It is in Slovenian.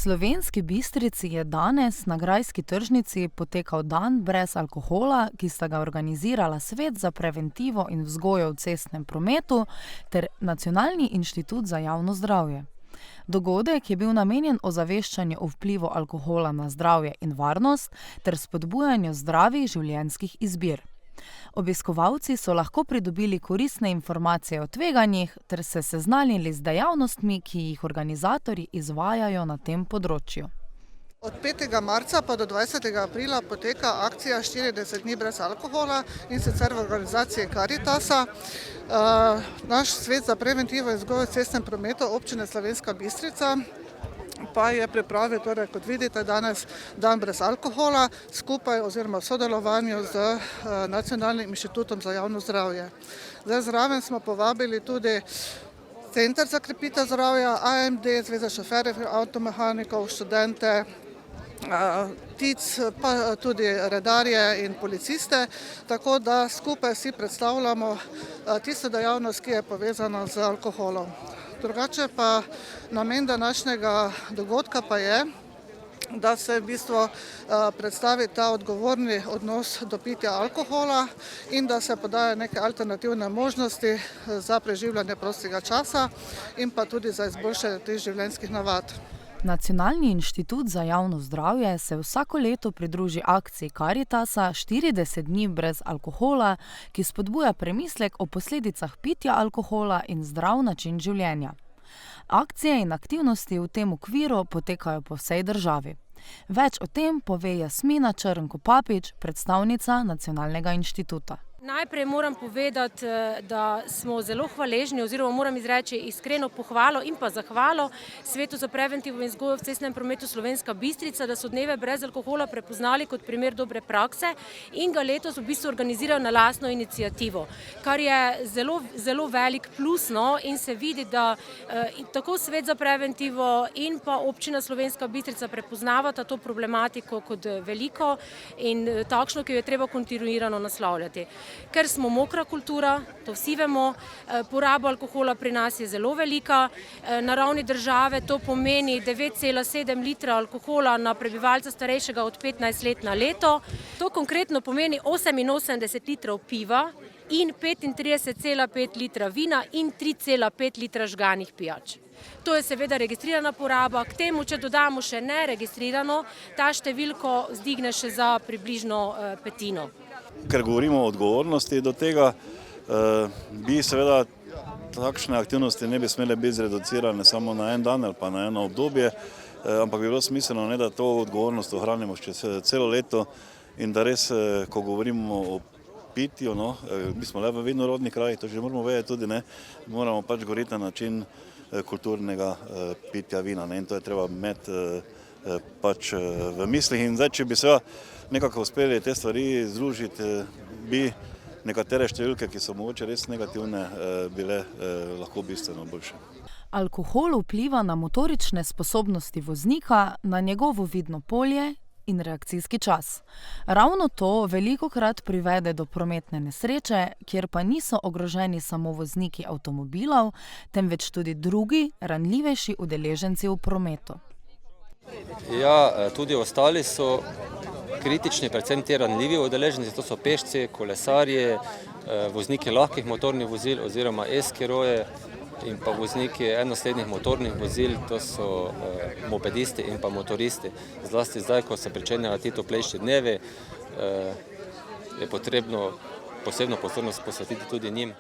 Slovenski Bistrici je danes na grajski tržnici potekal dan brez alkohola, ki sta ga organizirala Svet za preventivo in vzgojo v cestnem prometu ter Nacionalni inštitut za javno zdravje. Dogodek je bil namenjen ozaveščanju o vplivu alkohola na zdravje in varnost ter spodbujanju zdravih življenjskih izbir. Obiskovalci so lahko pridobili koristne informacije o tveganjih ter se seznanili z dejavnostmi, ki jih organizatorji izvajajo na tem področju. Od 5. marca pa do 20. aprila poteka akcija 40 dni brez alkohola in sicer v organizaciji Karitasa. Naš Svet za preventivo in vzgojo v cestnem prometu občine Slovenska Bistrica pa je pripravil, torej, kot vidite, danes dan brez alkohola skupaj oziroma v sodelovanju z Nacionalnim inštitutom za javno zdravje. Zdaj zraven smo povabili tudi Center za krepitev zdravja, AMD, Zveza šoferjev, avtomehanikov, študente, TIC, pa tudi redarje in policiste, tako da skupaj si predstavljamo tisto dejavnost, ki je povezana z alkoholom. Drugače pa namen današnjega dogodka pa je, da se v bistvu predstavi ta odgovorni odnos do pitja alkohola in da se podajo neke alternativne možnosti za preživljanje prostega časa in pa tudi za izboljšanje teh življenjskih navad. Nacionalni inštitut za javno zdravje se vsako leto pridruži akciji Karitasa 40 dni brez alkohola, ki spodbuja premislek o posledicah pitja alkohola in zdrav način življenja. Akcije in aktivnosti v tem okviru potekajo po vsej državi. Več o tem pove Jasmina Črnko-Papič, predstavnica Nacionalnega inštituta. Najprej moram povedati, da smo zelo hvaležni oziroma moram izreči iskreno pohvalo in pa zahvalo Svetu za preventivo in vzgojo v cestnem prometu Slovenska Bistrica, da so dneve brez alkohola prepoznali kot primer dobre prakse in ga letos v bistvu organizirajo na lastno iniciativo, kar je zelo velik plus, in se vidi, da tako Svet za preventivo in pa občina Slovenska Bistrica prepoznavata to problematiko kot veliko in takšno, ki jo je treba kontinuirano naslavljati. Ker smo mokra kultura, to vsi vemo, poraba alkohola pri nas je zelo velika, na ravni države to pomeni 9,7 litra alkohola na prebivalca starejšega od 15 let na leto. To konkretno pomeni 88 litrov piva in 35,5 litra vina in 3,5 litra žganih pijač. To je seveda registrirana poraba, k temu, če dodamo še neregistrirano, ta številko zdigne še za približno petino. Ker govorimo o odgovornosti do tega, bi seveda takšne aktivnosti ne bi smele biti zreducirane samo na en dan ali pa na eno obdobje, ampak bi bilo smiselno, da to odgovornost ohranimo še celo leto in da res, ko govorimo o pitju, mi smo le v vinorodni kraji, to že moramo vedeti tudi, moramo pač govoriti na način kulturnega pitja vina in to je treba imeti pač v mislih in zdaj, če bi seveda nekako uspeli te stvari združiti, bi nekatere številke, ki so mogoče res negativne, bile lahko bistveno boljše. Alkohol vpliva na motorične sposobnosti voznika, na njegovo vidno polje in reakcijski čas. Ravno to velikokrat privede do prometne nesreče, kjer pa niso ogroženi samo vozniki avtomobilov, temveč tudi drugi, ranljivejši udeleženci v prometu. Ja, tudi ostali so kritični, predvsem ti ranljivi udeleženci, to so pešci, kolesarji, vozniki lahkih motornih vozil oziroma skiroje in pa vozniki enoslednih motornih vozil, to so mopedisti in pa motoristi. Zlasti zdaj, ko se pričenjajo ti toplejši dnevi, je potrebno posebno pozornost posvetiti tudi njim.